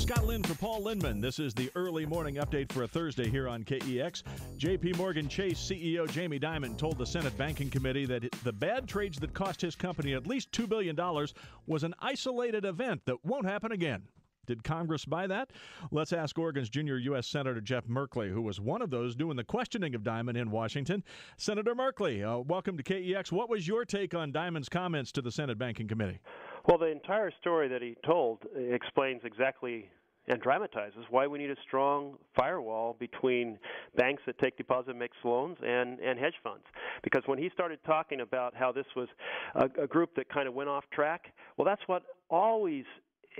Scott Lynn for Paul Lindman. This is the early morning update for a Thursday here on KEX. J.P. Morgan Chase CEO Jamie Dimon told the Senate Banking Committee that the bad trades that cost his company at least $2 billion was an isolated event that won't happen again. Did Congress buy that? Let's ask Oregon's junior U.S. Senator Jeff Merkley, who was one of those doing the questioning of Dimon in Washington. Senator Merkley, welcome to KEX. What was your take on Dimon's comments to the Senate Banking Committee? Well, the entire story that he told explains exactly and dramatizes why we need a strong firewall between banks that take deposit and makes loans and hedge funds. Because when he started talking about how this was a group that kind of went off track, well, that's what always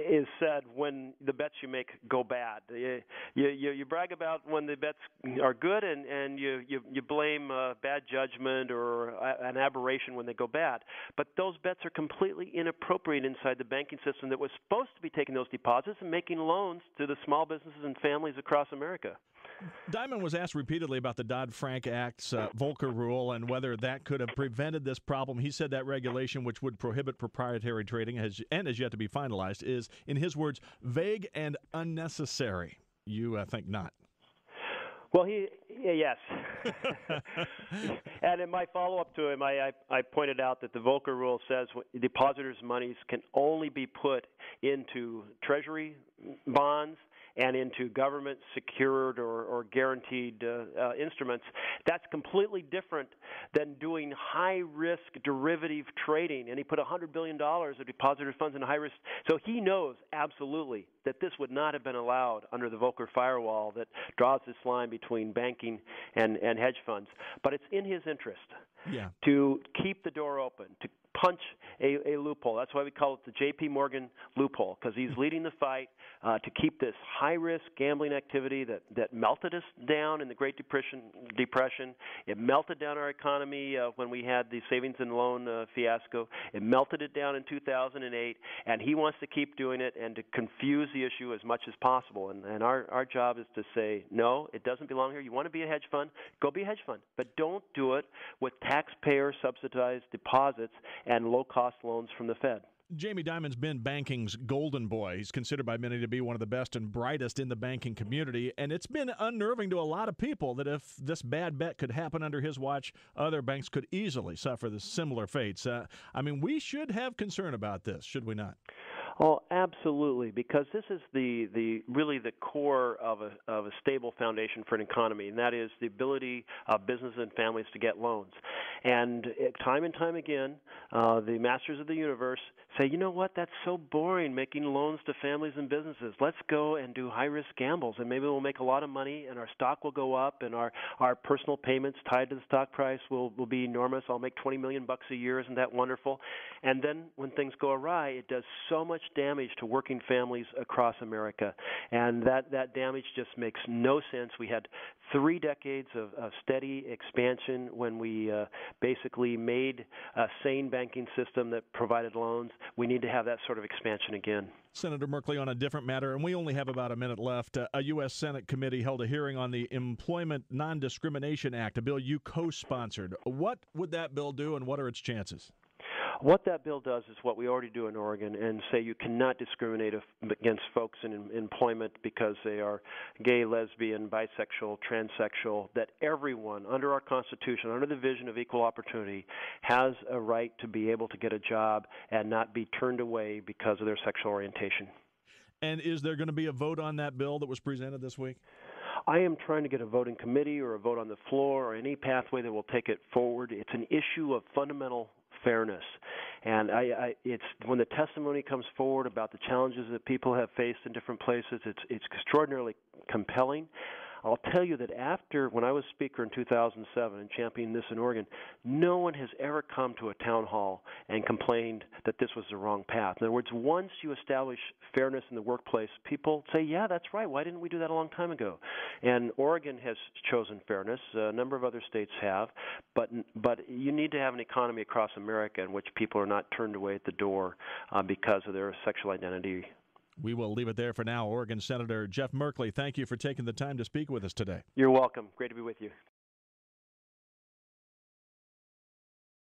is said when the bets you make go bad. You brag about when the bets are good, and you blame bad judgment or an aberration when they go bad. But those bets are completely inappropriate inside the banking system that was supposed to be taking those deposits and making loans to the small businesses and families across America. Dimon was asked repeatedly about the Dodd-Frank Act's Volcker rule and whether that could have prevented this problem. He said that regulation, which would prohibit proprietary trading has yet to be finalized, is, in his words, vague and unnecessary. You think not? Well, yes. And in my follow-up to him, I pointed out that the Volcker rule says depositors' monies can only be put into Treasury bonds and into government-secured or guaranteed instruments. That's completely different than doing high-risk derivative trading. And he put $100 billion of depositor funds in high-risk. So he knows absolutely that this would not have been allowed under the Volcker firewall that draws this line between banking and hedge funds. But it's in his interest to keep the door open, to punch a loophole. That's why we call it the J.P. Morgan loophole, because he's leading the fight to keep this high-risk gambling activity that melted us down in the Great Depression. It melted down our economy when we had the savings and loan fiasco. It melted it down in 2008, and he wants to keep doing it and to confuse the issue as much as possible. And our job is to say, no, it doesn't belong here. You want to be a hedge fund? Go be a hedge fund. But don't do it with taxpayer-subsidized deposits and low-cost loans from the Fed. Jamie Dimon's been banking's golden boy. He's considered by many to be one of the best and brightest in the banking community, and it's been unnerving to a lot of people that if this bad bet could happen under his watch, other banks could easily suffer the similar fates. We should have concern about this, should we not? Oh, absolutely, because this is really the core of a stable foundation for an economy, and that is the ability of businesses and families to get loans. And time again, the masters of the universe say, you know what, that's so boring, making loans to families and businesses. Let's go and do high-risk gambles, and maybe we'll make a lot of money, and our stock will go up, and our personal payments tied to the stock price will be enormous. I'll make $20 million a year. Isn't that wonderful? And then when things go awry, it does so much damage to working families across America, and that damage just makes no sense. We had 3 decades of steady expansion when we basically made a sane banking system that provided loans. We need to have that sort of expansion again. Senator Merkley, on a different matter, and we only have about a minute left, a U.S. Senate committee held a hearing on the Employment Non-Discrimination Act, a bill you co-sponsored. What would that bill do, and what are its chances? What that bill does is what we already do in Oregon, and say you cannot discriminate against folks in employment because they are gay, lesbian, bisexual, transsexual, that everyone under our Constitution, under the vision of equal opportunity, has a right to be able to get a job and not be turned away because of their sexual orientation. And is there going to be a vote on that bill that was presented this week? I am trying to get a vote in committee or a vote on the floor or any pathway that will take it forward. It's an issue of fundamental fairness. And it's when the testimony comes forward about the challenges that people have faced in different places, it's extraordinarily compelling. I'll tell you that when I was Speaker in 2007 and championing this in Oregon, no one has ever come to a town hall and complained that this was the wrong path. In other words, once you establish fairness in the workplace, people say, yeah, that's right. Why didn't we do that a long time ago? And Oregon has chosen fairness. A number of other states have. But you need to have an economy across America in which people are not turned away at the door because of their sexual identity. We will leave it there for now. Oregon Senator Jeff Merkley, thank you for taking the time to speak with us today. You're welcome. Great to be with you.